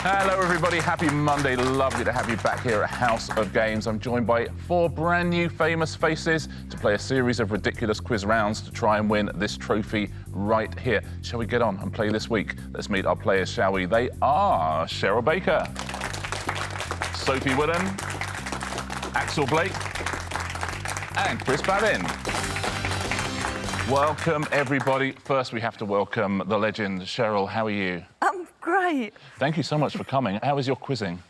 Hello, everybody. Happy Monday. Lovely to have you back here at House of Games. I'm joined by 4 brand new famous faces to play a series of ridiculous quiz rounds to try and win this trophy right here. Shall we get on and play this week? Let's meet our players, shall we? They are Cheryl Baker, Sophie Wooden, Axel Blake, and Chris Babin. Welcome, everybody. First, we have to welcome the legend, Cheryl. How are you? I'm great. Thank you so much for coming. How is your quizzing?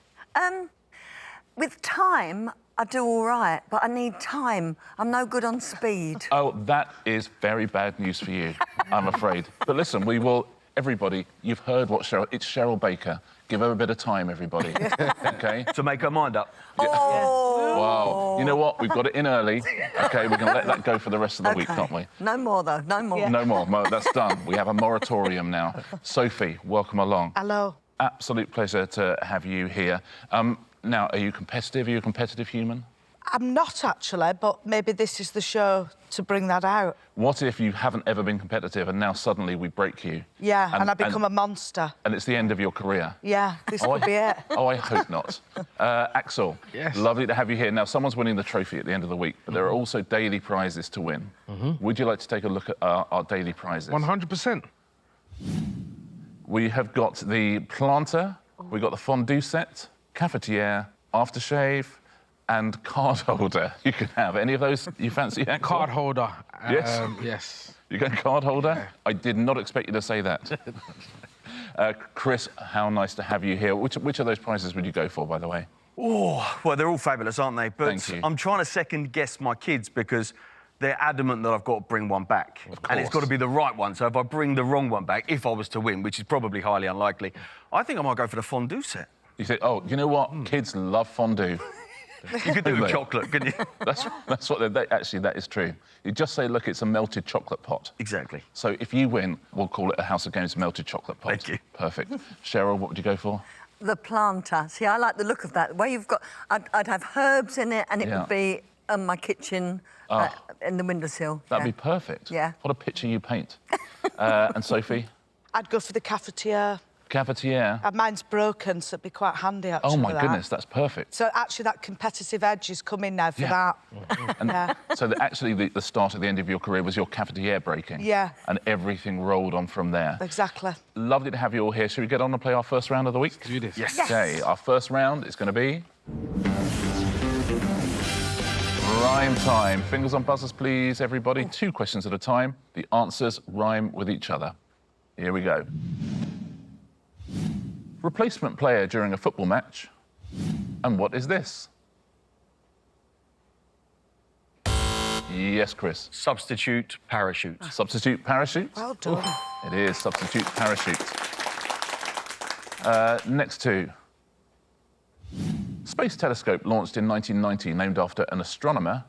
With time, I do all right, but I need time. I'm no good on speed. Oh, that is very bad news for you, I'm afraid. But listen, we will... Everybody, you've heard what Cheryl... It's Cheryl Baker. Give her a bit of time, everybody. OK? To make her mind up. Oh! Wow. You know what? We've got it in early. OK, we're going to let that go for the rest of the week, can't we? No more, though. No more. No more. That's done. We have a moratorium now. Sophie, welcome along. Hello. Absolute pleasure to have you here. Now, are you competitive? Are you a competitive human? I'm not, actually, but maybe this is the show to bring that out. What if you haven't ever been competitive and now suddenly we break you? Yeah, and I become a monster. And it's the end of your career? Yeah, this could be it. Oh, I hope not. Axel, yes. Lovely to have you here. Now, someone's winning the trophy at the end of the week, but there are also daily prizes to win. Would you like to take a look at our daily prizes? 100%. We have got the planter, we've got the fondue set, cafetiere, aftershave, and card holder. You can have any of those you fancy, Axel? Card holder. Yes. Yes. You going card holder? I did not expect you to say that. Chris, how nice to have you here. Which of those prizes would you go for, by the way? Oh, well, they're all fabulous, aren't they? But Thank you. I'm trying to second-guess my kids because they're adamant that I've got to bring one back. Of And it's course. got to be the right one. So if I bring the wrong one back, if I was to win, which is probably highly unlikely, I think I might go for the fondue set. You say, oh, you know what? Kids love fondue. You could do with chocolate, couldn't you? That's what actually, that is true. You just say, look, it's a melted chocolate pot. Exactly. So if you win, we'll call it a House of Games melted chocolate pot. Thank you. Perfect. Cheryl, what would you go for? The planter. See, I like the look of that. The way you've got... I'd have herbs in it, and it would be on my kitchen in the windowsill. That'd be perfect. Yeah. What a picture you paint. And Sophie? I'd go for the cafetiere. Cafetiere. Mine's broken, so it'd be quite handy, actually. Oh, my for that. goodness, that's perfect. So, actually, that competitive edge is coming now for that. And so actually, the start at the end of your career was your cafetiere breaking. Yeah. And everything rolled on from there. Exactly. Lovely to have you all here. Should we get on and play our first round of the week? Do this. Yes. OK, our first round is going to be... Rhyme time. Fingers on buzzers, please, everybody. 2 questions at a time. The answers rhyme with each other. Here we go. Replacement player during a football match. And what is this? Yes, Chris. Substitute parachute. Substitute parachute? Well done. It is substitute parachute. Next 2. Space telescope launched in 1990, named after an astronomer.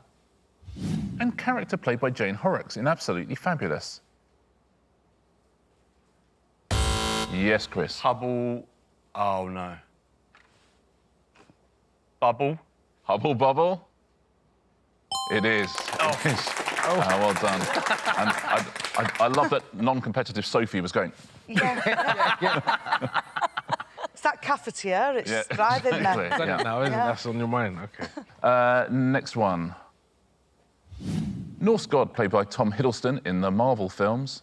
And character played by Jane Horrocks in Absolutely Fabulous. Yes, Chris. Hubble... Oh, no. Bubble. Hubble Bubble? It is. Oh. It is. Well done. And I love that non-competitive Sophie was going... Yeah. It's that cafetiere, it's driving exactly. me. Done it now, isn't it? That's on your mind. OK. Next one. Norse god played by Tom Hiddleston in the Marvel films.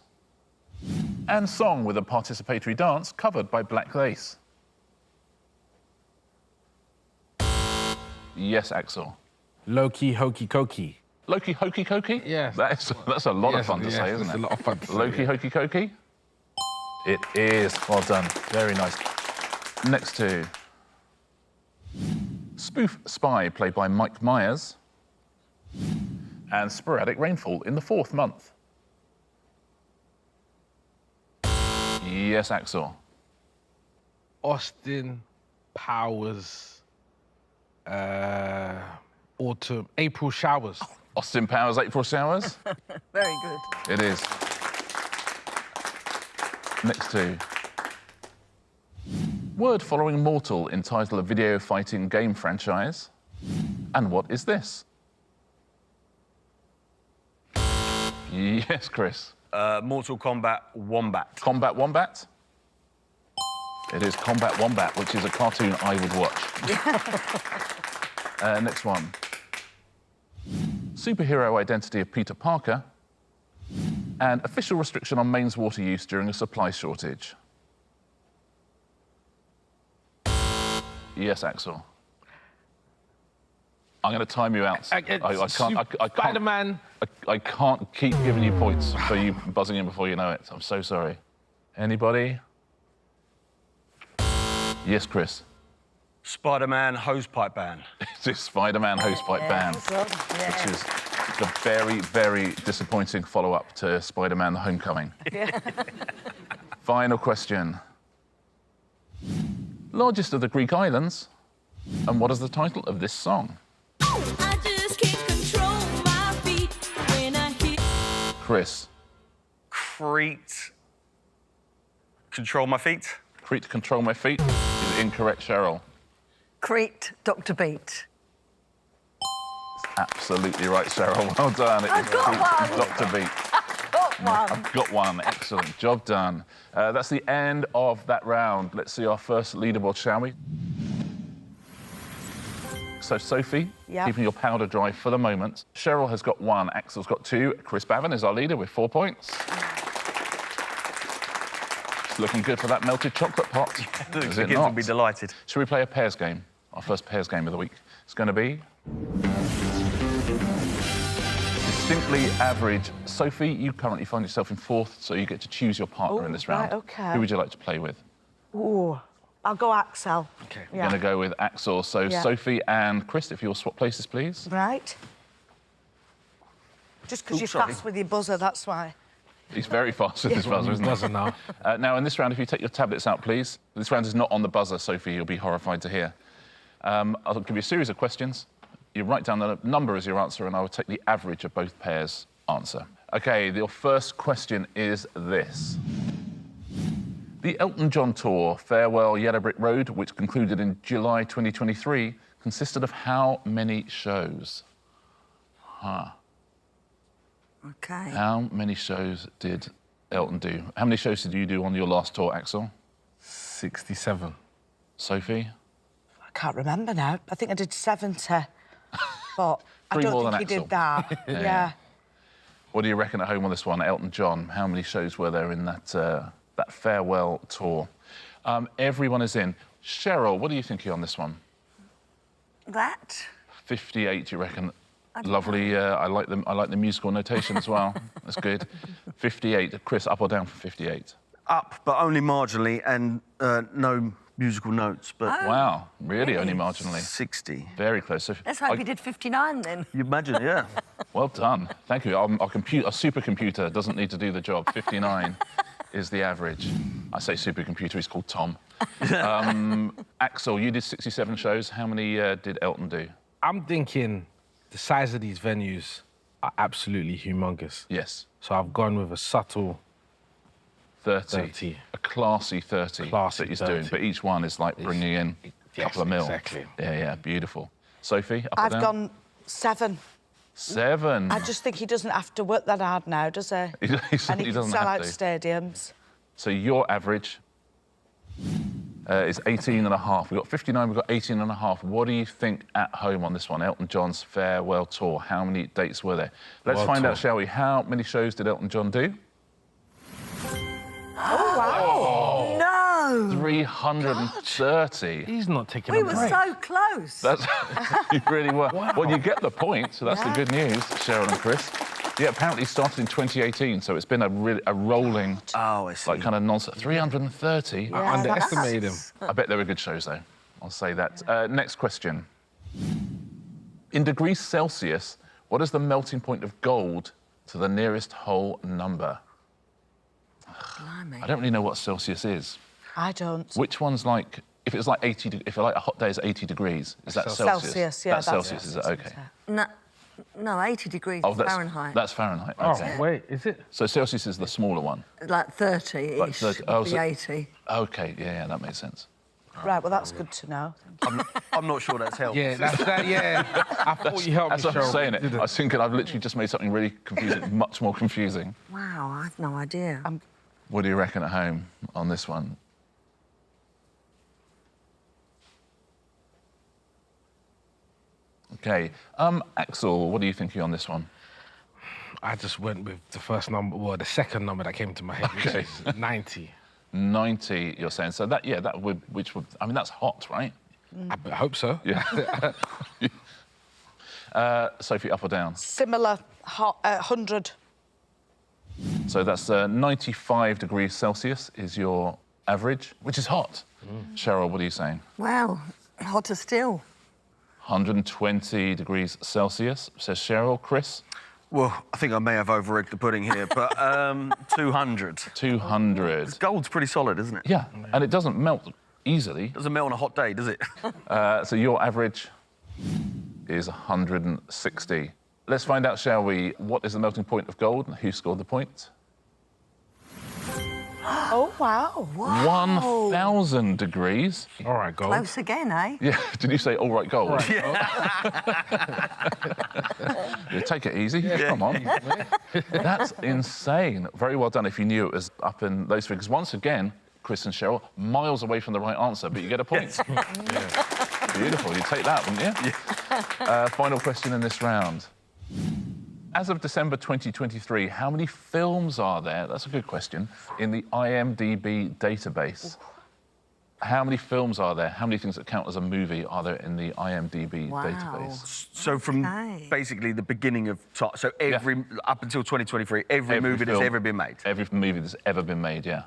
And song with a participatory dance covered by Black Lace. Yes, Axel. Loki, hokey, cokey. Loki Hokey Cokey? Yes. That's a lot of fun to say, isn't it? It's a lot of fun to say. Loki Hokey Cokey? It is. Well done. Very nice. Next 2. Spoof spy played by Mike Myers. And sporadic rainfall in the 4th month. Yes, Axel. Austin Powers. Autumn. April showers. Austin Powers, April Showers? Very good. It is. Next 2. Word following mortal in title of video fighting game franchise. And what is this? Yes, Chris. Mortal Kombat Wombat. Combat Wombat? It is Combat Wombat, which is a cartoon I would watch. Next one. Superhero identity of Peter Parker and official restriction on mains water use during a supply shortage. Yes, Axel. I'm going to time you out. I can't. Spider-Man. I can't keep giving you points for you buzzing in before you know it. I'm so sorry. Anybody? Yes, Chris. Spider-Man hosepipe ban. It's a Spider-Man hosepipe ban, which is the very, very disappointing follow-up to Spider-Man: The Homecoming. Final question. Largest of the Greek islands, and what is the title of this song? I just can't control my feet when I hear. Chris. Crete. Control my feet. Crete, control my feet is incorrect, Cheryl. Crete, Dr. Beat. Absolutely right, Cheryl. Well done. It I've is got Crete, one. Dr. Beat. Got one. I've got one. Excellent. Job done. That's the end of that round. Let's see our first leaderboard, shall we? So, Sophie, Yep. keeping your powder dry for the moment. Cheryl has got 1, Axel's got 2. Chris Bavin is our leader with 4 points. It's looking good for that melted chocolate pot. Is it Kids not? will be delighted. Shall we play a pairs game? Our first pairs game of the week. It's going to be distinctly average. Sophie, you currently find yourself in 4th, so you get to choose your partner in this round. right, OK. Who would you like to play with? Ooh, I'll go Axel. Okay. We're going to go with Axel. So Yeah. Sophie and Chris, if you'll swap places, please. Right. Just because you're sorry. fast with your buzzer, that's why. He's very fast with his buzzer, isn't he? Doesn't know. Now, in this round, if you take your tablets out, please. This round is not on the buzzer, Sophie. You'll be horrified to hear. I'll give you a series of questions. You write down the number as your answer, and I will take the average of both pairs' answer. OK, your first question is this. The Elton John tour, Farewell Yellow Brick Road, which concluded in July 2023, consisted of how many shows? Okay. How many shows did Elton do? How many shows did you do on your last tour, Axel? 67. Sophie? I can't remember now. I think I did 70. But I Three more don't than think he Axel. did that. Yeah. Yeah. What do you reckon at home on this one, Elton John? How many shows were there in that that farewell tour? Everyone is in. Cheryl, what are you thinking on this one? That. 58, you reckon? Lovely. I like them. I like the musical notation as well. That's good. 58. Chris, up or down for 58? Up, but only marginally, and no musical notes, but Wow, really? Only marginally. 60. Very close. So Let's hope he did 59 then. You imagine, yeah. Well done. Thank you. Our supercomputer doesn't need to do the job. 59 is the average. I say supercomputer, he's called Tom. Axel, you did 67 shows. How many did Elton do? I'm thinking the size of these venues are absolutely humongous. Yes. So I've gone with a subtle 30. 30. A classy 30 Classy that he's doing. 30. But each one is like bringing in a Yes, couple of mil. exactly. Yeah, yeah, beautiful. Sophie, up or I've down? gone 7. 7. I just think he doesn't have to work that hard now, does he? He And he certainly can doesn't sell have out to. stadiums. So your average is 18 and a half. We've got 59, we've got 18 and a half. What do you think at home on this one? Elton John's farewell tour. How many dates were there? Let's World find tour. out, shall we? How many shows did Elton John do? No. 330. He's not taking We a were break. so close. That's you really were. Well, you get the point, so that's the good news, Cheryl and Chris. Yeah, apparently it started in 2018, so it's been a rolling, Oh, I see. like kind of nonsense. 330. I underestimated him. I bet they were good shows, though. I'll say that. Next question. In degrees Celsius, what is the melting point of gold to the nearest whole number? I don't really know what Celsius is. I don't. Which one's like, if it's like 80, if like a hot day is 80 degrees, is that Celsius? Celsius, yeah. That's Celsius, is it? Okay. No, 80 degrees Oh, is that's Fahrenheit. That's Fahrenheit. Oh, Okay. wait, is it? So Celsius is the smaller one. Like 30-ish, Like 30 oh, would be so- 80. Okay, yeah, that makes sense. Right, well, that's good to know. I'm not sure that's helped. Yeah, that's that, yeah. I thought you helped That's me, what I'm Cheryl. saying it. Didn't I was thinking I've literally just made something really confusing, much more confusing. Wow, I have no idea. What do you reckon at home on this one? Okay. Axel, what are you thinking on this one? I just went with the first number, well, the second number that came to my head, which is 90. 90, you're saying. So that, yeah, that would, which would, I mean, that's hot, right? I hope so. Yeah. Sophie, up or down? Similar, hot, 100. So that's 95 degrees Celsius is your average, which is hot. Cheryl, what are you saying? Wow, hotter still. 120 degrees Celsius, says Cheryl. Chris? Well, I think I may have over-egged the pudding here, but 200. 200. Gold's pretty solid, isn't it? Yeah, and it doesn't melt easily. Doesn't melt on a hot day, does it? So your average is 160. Let's find out, shall we, what is the melting point of gold and who scored the point? Oh, wow. 1,000 degrees. All right, gold. Close again, eh? Yeah, did you say all right gold? Right, Yeah, take it easy. Come on. That's insane. Very well done if you knew it was up in those figures. Once again, Chris and Cheryl, miles away from the right answer, but you get a point. Beautiful. You take that, wouldn't you? Final question in this round. As of December 2023, how many films are there, that's a good question, in the IMDb database? How many films are there? How many things that count as a movie are there in the IMDb database? So from Okay. basically the beginning of time, so every up until 2023, every movie that's film, ever been made. Every movie that's ever been made, yeah.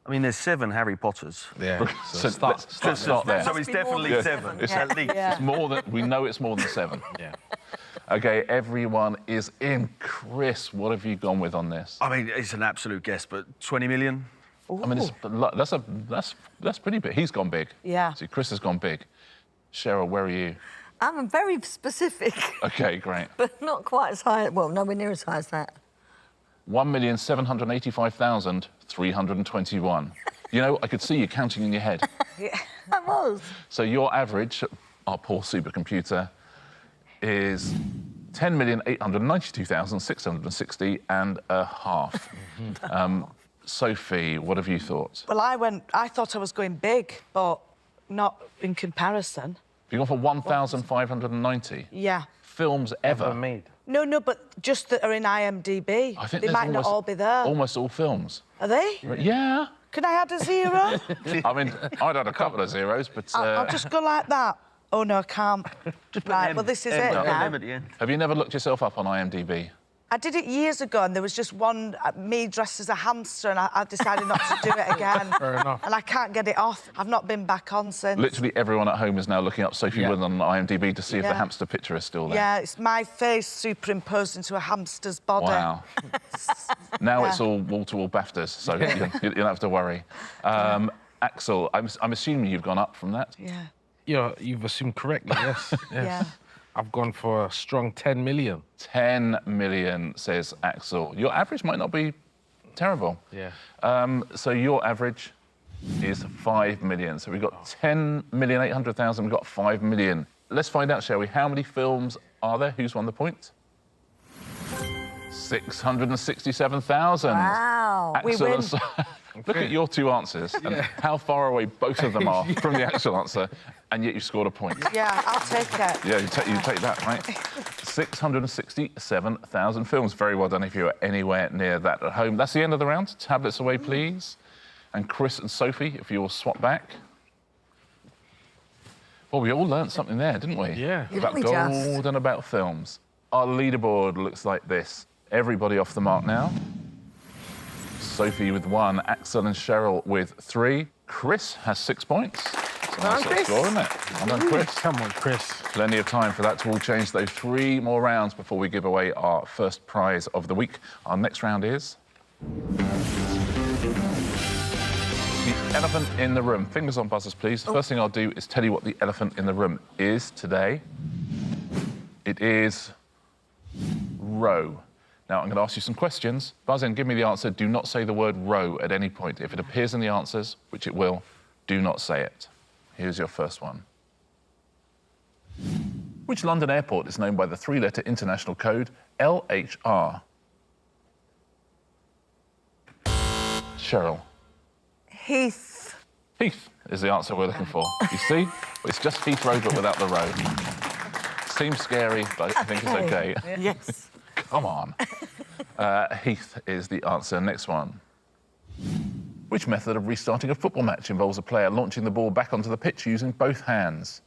I mean, there's 7 Harry Potters. Yeah. So start let's start there. So it's be more definitely than 7, It's at least. Yeah. It's more than, we know it's more than 7. Yeah. Okay, everyone is in. Chris, what have you gone with on this? I mean, it's an absolute guess, but 20 million? I mean, that's pretty big. He's gone big. Yeah. See, Chris has gone big. Cheryl, where are you? I'm very specific, Okay, great. but not quite as high. Well, nowhere near as high as that. 1,785,321. You know, I could see you counting in your head. I was. So your average, our poor supercomputer, is 10,892,660 and a half. Sophie, what have you thought? Well, I thought I was going big, but not in comparison. Have you gone for 1,590 Yeah. films ever? made. No, but just that are in IMDb. I think they there's might not all be there. Almost all films. Are they? Yeah. Can I add a 0? I mean, I'd had a couple of zeros, but I'll just go like that. Oh, no, I can't. Right, well, this is it now. Them at the end. have you never looked yourself up on IMDb? I did it years ago, and there was just one, me dressed as a hamster, and I decided not to do it again. Fair enough. And I can't get it off. I've not been back on since. Literally everyone at home is now looking up Sophie Wood on IMDb to see if the Yeah. hamster picture is still there. Yeah, it's my face superimposed into a hamster's body. Wow. Now Yeah. it's all wall-to-wall BAFTAs, so you don't have to worry. Axel, I'm assuming you've gone up from that. Yeah, You've assumed correctly, yes. Yes. yeah. I've gone for a strong 10 million. 10 million, says Axel. Your average might not be terrible. Yeah. So your average is 5 million. So we've got 10,800,000, we've got 5 million. Let's find out, shall we? How many films are there? Who's won the point? 667,000. Wow. We Axel win. and Look at your two answers and how far away both of them are from the actual answer, and yet you scored a point. Yeah, I'll take it. Yeah, you take that, right? 667,000 films. Very well done if you are anywhere near that at home. That's the end of the round. Tablets away, please. And Chris and Sophie, if you will swap back. Well, we all learnt something there, didn't we? Yeah. About Didn't we gold just? and about films. Our leaderboard looks like this. Everybody off the mark now. Sophie with 1, Axel and Cheryl with 3. Chris has 6 points. It's a nice little score, isn't it? Well done, Chris. Come on, Chris. Plenty of time for that to all change, though. 3 more rounds before we give away our first prize of the week. Our next round is... the elephant in the room. Fingers on buzzers, please. The first thing I'll do is tell you what the elephant in the room is today. It is... row. Now, I'm going to ask you some questions. Buzz in, give me the answer. Do not say the word row at any point. If it appears in the answers, which it will, do not say it. Here's your first one. Which London airport is known by the 3-letter international code LHR? Cheryl. Heath. Heath is the answer we're looking for. You see? It's just Heathrow, but without the row. seems scary, but I think it's okay. Yes. Come on. Heath is the answer. Next one. Which method of restarting a football match involves a player launching the ball back onto the pitch using both hands?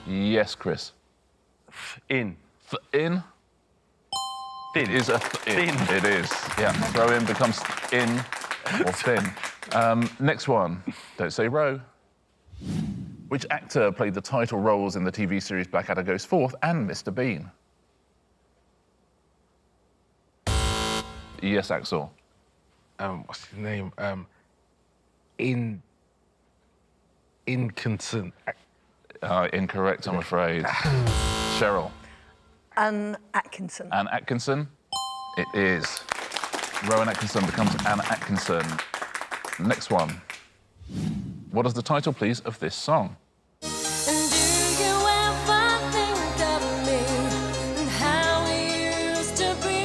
Yes, Chris. In. In? It is a in. It is. Yeah. Throw in becomes in or thin. Next one. Don't say row. Which actor played the title roles in the TV series Blackadder Goes Forth and Mr. Bean? Yes, Axel. What's his name? Inconstant. Incorrect, I'm afraid. Cheryl. Anne Atkinson. Anne Atkinson. It is. Rowan Atkinson becomes Anne Atkinson. Next one. What is the title, please, of this song? And do you ever think of me and how we used to be?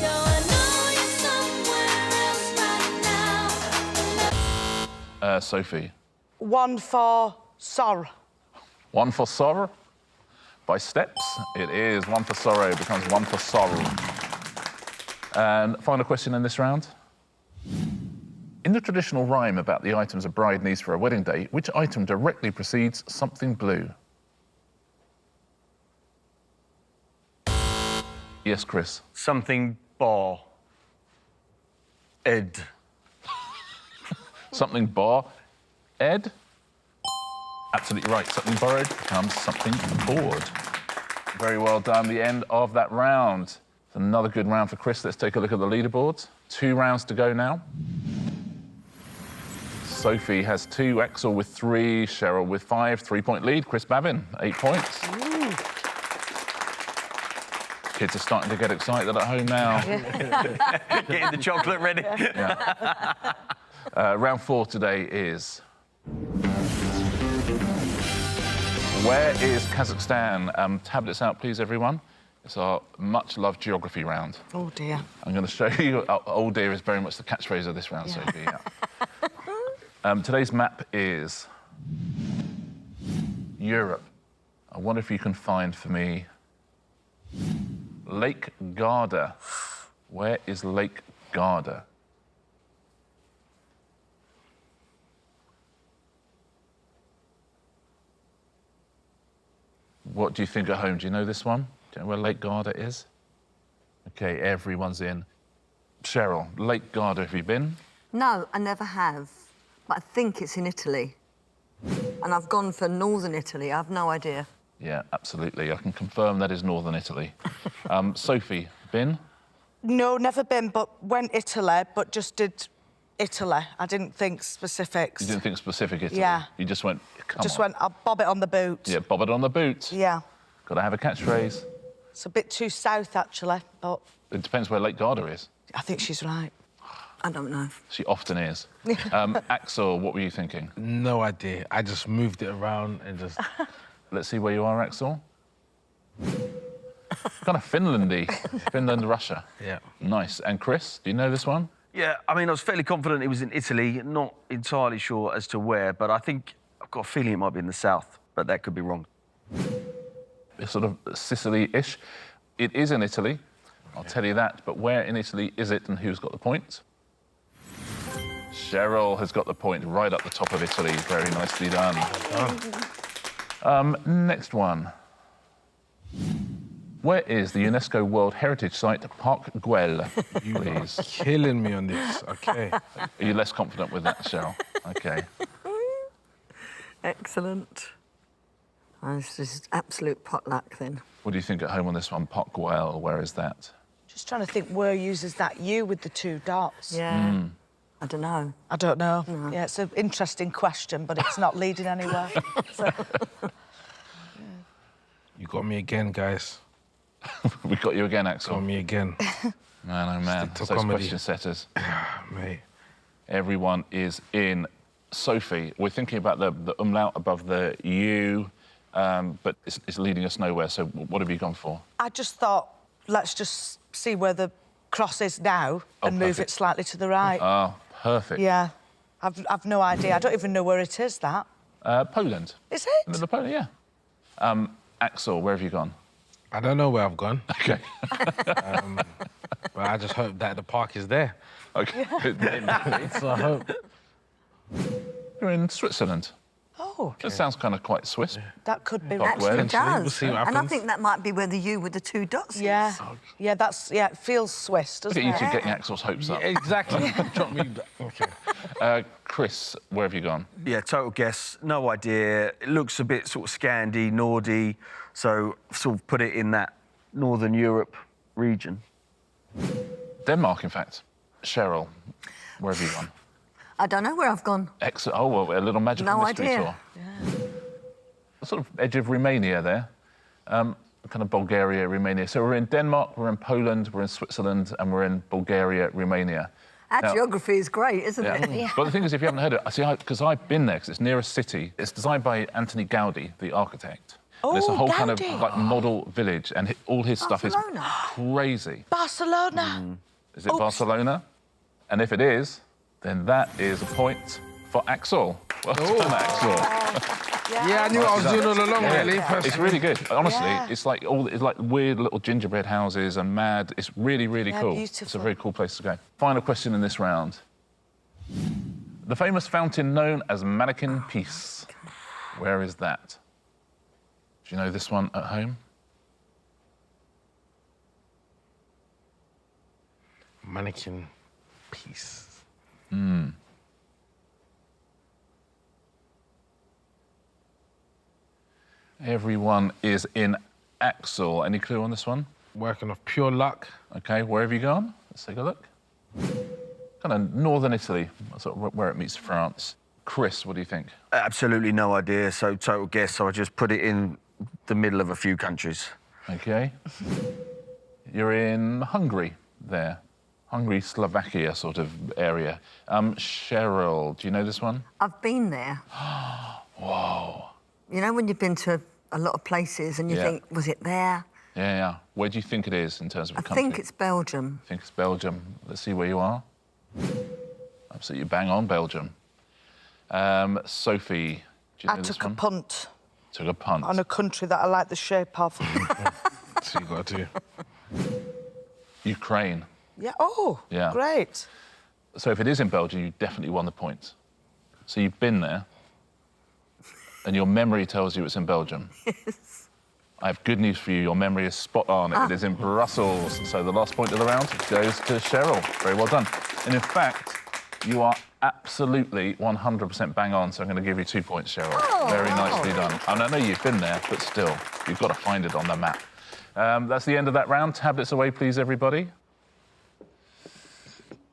Oh, I know you're somewhere else right now. Sophie. One for sorrow. One for Sorrow by Steps. It is. One for Sorrow becomes One for Sorrow. And final question in this round. In the traditional rhyme about the items a bride needs for a wedding day, which item directly precedes something blue? Yes, Chris. Something bar. Ed. Something bar. Ed? Absolutely right. Something borrowed becomes something bored. Very well done. The end of that round. It's another good round for Chris. Let's take a look at the leaderboards. 2 rounds to go now. Sophie has 2, Axel with 3, Cheryl with 5, 3-point lead. Chris Babin, 8 points. Kids are starting to get excited at home now. Getting the chocolate ready. Round 4 today is... Where is Kazakhstan? Tablets out, please, everyone. It's our much-loved geography round. Oh, dear. I'm going to show you... Oh, dear is very much the catchphrase of this round, Sophie. Yeah. Today's map is Europe. I wonder if you can find for me Lake Garda. Where is Lake Garda? What do you think at home? Do you know this one? Do you know where Lake Garda is? OK, everyone's in. Cheryl, Lake Garda, have you been? No, I never have. But I think it's in Italy. And I've gone for northern Italy. I have no idea. Yeah, absolutely. I can confirm that is northern Italy. Sophie, been? No, never been, but went Italy, but just did Italy. I didn't think specifics. You didn't think specific Italy? Yeah. You just went, I'll bob it on the boot. Yeah, bob it on the boot. Yeah. Got to have a catchphrase. It's a bit too south, actually, but It depends where Lake Garda is. I think she's right. I don't know. She often is. Axel, what were you thinking? No idea. I just moved it around and just... Let's see where you are, Axel. Kind of Finlandy. Finland, Russia. Yeah. Nice. And Chris, do you know this one? Yeah, I mean, I was fairly confident it was in Italy. Not entirely sure as to where, but I think I've got a feeling it might be in the south, but that could be wrong. It's sort of Sicily-ish. It is in Italy. I'll tell you that. But where in Italy is it and who's got the point? Cheryl has got the point right up the top of Italy. Very nicely done. Next one. Where is the UNESCO World Heritage Site, Parc Güell, please? Killing me on this, OK. Are you less confident with that, Cheryl? OK. Excellent. Oh, this is absolute potluck, then. What do you think at home on this one? Parc Güell, where is that? Just trying to think where uses that U with the 2 dots. Yeah. I don't know. I don't know. Yeah, it's an interesting question, but it's not leading anywhere. So... You got me again, guys. We got you again, Axel. Got me again. Man, oh man. Stick to Those comedy. question setters. Mate. Everyone is in. Sophie, we're thinking about the umlaut above the U, but it's leading us nowhere. So what have you gone for? I just thought, let's just see where the cross is now and move perfect. it slightly to the right. Oh, perfect. Yeah. I've no idea. I don't even know where it is, that. Poland. Is Middle it? of Poland, yeah. Axel, where have you gone? I don't know where I've gone, Okay. but I just hope that the park is there. Okay. So I hope. You're in Switzerland. Oh, That sounds kind of quite Swiss. that could be Park right. where? It does. We'll see what and I happens. think that might be where the U with the 2 dots is. Yeah, yeah, it feels Swiss, Look doesn't at you it? two getting Axel's hopes up. Exactly. Drop me. Okay. Chris, where have you gone? Yeah, total guess. No idea. It looks a bit sort of Scandi, Nordy, so sort of put it in that Northern Europe region. Denmark, in fact. Cheryl, where have you gone? I don't know where I've gone. Excellent. Oh, well, a little magical No mystery idea. tour. Sort of edge of Romania there. Kind of Bulgaria, Romania. So we're in Denmark, we're in Poland, we're in Switzerland, and we're in Bulgaria, Romania. Our Now- geography is great, isn't it? Yeah. But the thing is, if you haven't heard it, because I've been there, because it's near a city. It's designed by Anthony Gaudi, the architect. And it's a Oh, whole kind of Gaudi. like model village, and all his stuff is Barcelona. crazy. Barcelona. Is it Oops. Barcelona? And if it is, then that is a point for Axel. Well done, Axel. Yeah, I knew what I was doing all along, really. It's Personally. really good. Honestly, Yeah. it's like weird little gingerbread houses and mad. It's really, really Yeah, cool. It's a beautiful. very cool place to go. Final question in this round. The famous fountain known as Mannequin Peace. Where is that? Do you know this one at home? Mannequin piece. Everyone is in Axel. Any clue on this one? Working off pure luck. Okay, where have you gone? Let's take a look. Kind of northern Italy, sort of where it meets France. Chris, what do you think? Absolutely no idea, so total guess. So I just put it in the middle of a few countries. Okay. You're in Hungary there. Hungary, Slovakia sort of area. Cheryl, do you know this one? I've been there. Whoa. You know when you've been to a lot of places and you Yeah. think, was it there? Yeah, yeah. Where do you think it is in terms of a I country? think it's Belgium. I think it's Belgium. Let's see where you are. Absolutely bang on, Belgium. Sophie, do you know I this took a one? punt Took a punt. on a country that I like the shape of. So you got to do. Ukraine. Yeah. Oh, Yeah. great. So if it is in Belgium, you definitely won the point. So you've been there, and your memory tells you it's in Belgium. Yes. I have good news for you. Your memory is spot on. It is in Brussels. So the last point of the round goes to Cheryl. Very well done. And in fact, you are absolutely 100% bang on. So I'm going to give you 2 points, Cheryl. Very nicely done. And I know you've been there, but still, you've got to find it on the map. That's the end of that round. Tablets away, please, everybody.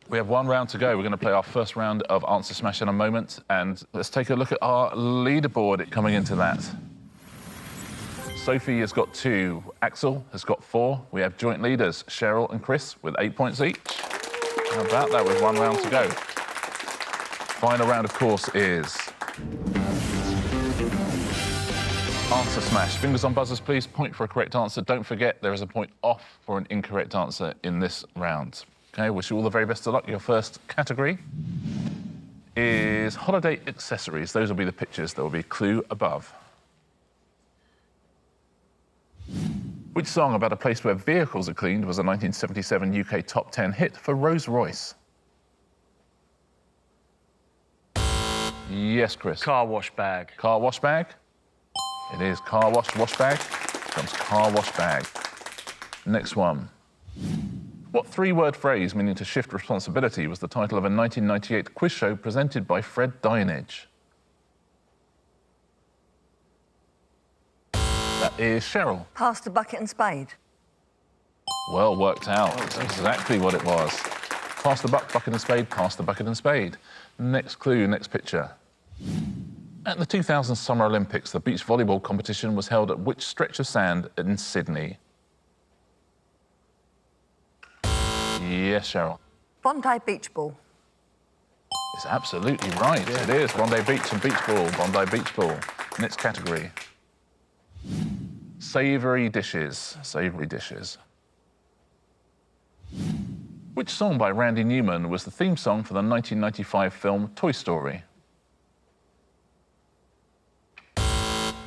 We have one round to go. We're going to play our first round of Answer Smash in a moment. And let's take a look at our leaderboard coming into that. Sophie has got 2. Axel has got 4. We have joint leaders, Cheryl and Chris, with 8 points each. How about that with one round to go? Final round, of course, is Answer Smash. Fingers on buzzers, please. Point for a correct answer. Don't forget, there is a point off for an incorrect answer in this round. Okay, wish you all the very best of luck. Your first category is holiday accessories. Those will be the pictures. There will be a clue above. Which song about a place where vehicles are cleaned was a 1977 UK top 10 hit for Rolls-Royce? Yes, Chris. Car wash bag. Car wash bag? It is car wash bag. Comes car wash bag. Next one. What 3-word phrase meaning to shift responsibility was the title of a 1998 quiz show presented by Fred Dinage? That is Cheryl. Pass the bucket and spade. Well worked out. That's exactly what it was. Pass the bucket and spade, pass the bucket and spade. Next clue, next picture. At the 2000 Summer Olympics, the beach volleyball competition was held at which stretch of sand in Sydney? Yes, Cheryl. Bondi Beach Ball. It's absolutely right. It is. Bondi Beach and beach ball. Bondi Beach Ball. Next category. Savoury dishes. Savoury dishes. Which song by Randy Newman was the theme song for the 1995 film Toy Story?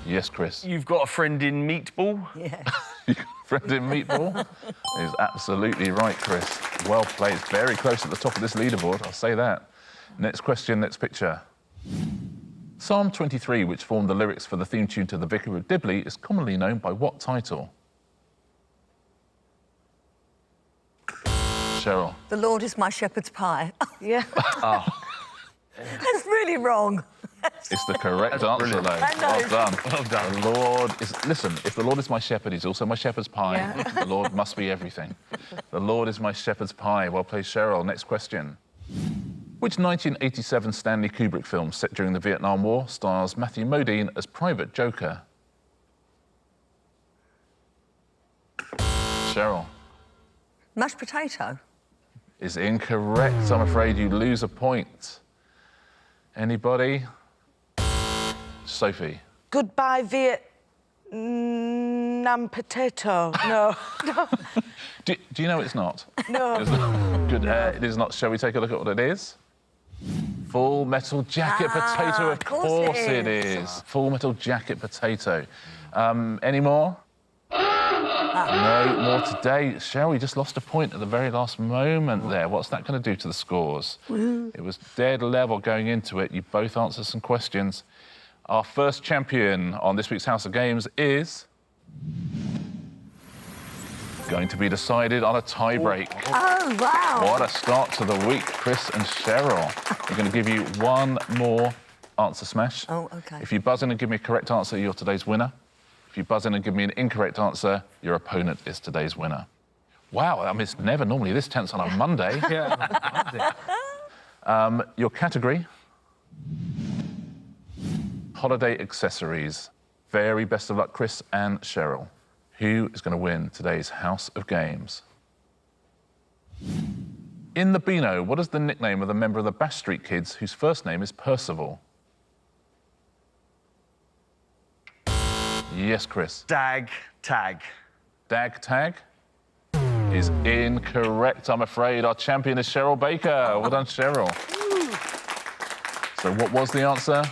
Yes, Chris. You've got a friend in Meatball. Yeah. Friend in Meatball is absolutely right, Chris. Well played. It's very close at the top of this leaderboard, I'll say that. Next question, next picture. Psalm 23, which formed the lyrics for the theme tune to The Vicar of Dibley, is commonly known by what title? Cheryl. The Lord is my shepherd's pie. Yeah. That's really wrong. It's the correct answer, though. I know. Well done. Well done. The Lord is... Listen, if the Lord is my shepherd, he's also my shepherd's pie. Yeah. The Lord must be everything. The Lord is my shepherd's pie. Well played, Cheryl. Next question. Which 1987 Stanley Kubrick film set during the Vietnam War stars Matthew Modine as Private Joker? Cheryl. Mashed potato. Is incorrect. I'm afraid you lose a point. Anybody? Sophie. Goodbye, Vietnam potato. No. No. Do you know it's not? No. It's not. Good. It is not. Shall we take a look at what it is? Full Metal Jacket Potato. Of course it is. Full Metal Jacket Potato. Any more? No more today. Cheryl, you just lost a point at the very last moment there. What's that going to do to the scores? It was dead level going into it. You both answered some questions. Our first champion on this week's House of Games is going to be decided on a tie-break. Oh, wow. What a start to the week, Chris and Cheryl. We're going to give you one more answer smash. Oh, OK. If you buzz in and give me a correct answer, you're today's winner. If you buzz in and give me an incorrect answer, your opponent is today's winner. Wow, I mean, it's never normally this tense on a Monday. Your category, holiday accessories. Very best of luck, Chris and Cheryl. Who is going to win today's House of Games? In the Beano, what is the nickname of the member of the Bash Street Kids whose first name is Percival? Yes, Chris. Dag Tag. Dag Tag is incorrect, I'm afraid. Our champion is Cheryl Baker. Well done, Cheryl. So what was the answer?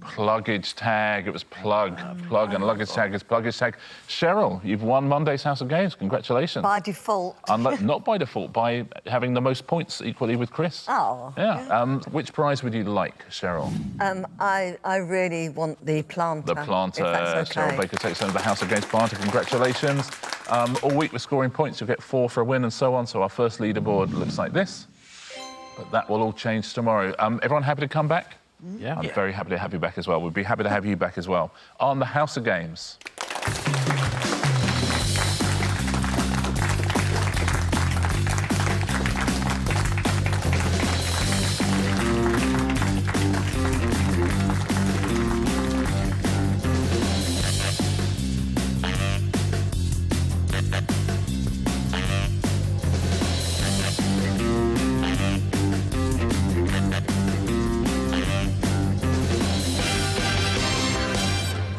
Pluggage tag. It was plug. Plug and luggage tag is pluggage tag. Cheryl, you've won Monday's House of Games. Congratulations. By default. Not by default, by having the most points equally with Chris. Oh. Yeah. Which prize would you like, Cheryl? I really want the planter. The planter. If that's okay. Cheryl Baker takes home the House of Games planter. Congratulations. All week we're scoring points. You'll get 4 for a win and so on. So our first leaderboard looks like this. But that will all change tomorrow. Everyone happy to come back? Yeah. I'm very happy to have you back as well. We'd be happy to have you back as well. On the House of Games.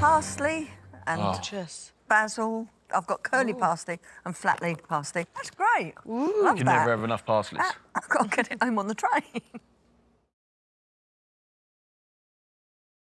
Parsley and Just. basil. I've got curly parsley and flat leaf parsley. That's great. Love You that. never have enough parsleys. I've got to get it home on the train.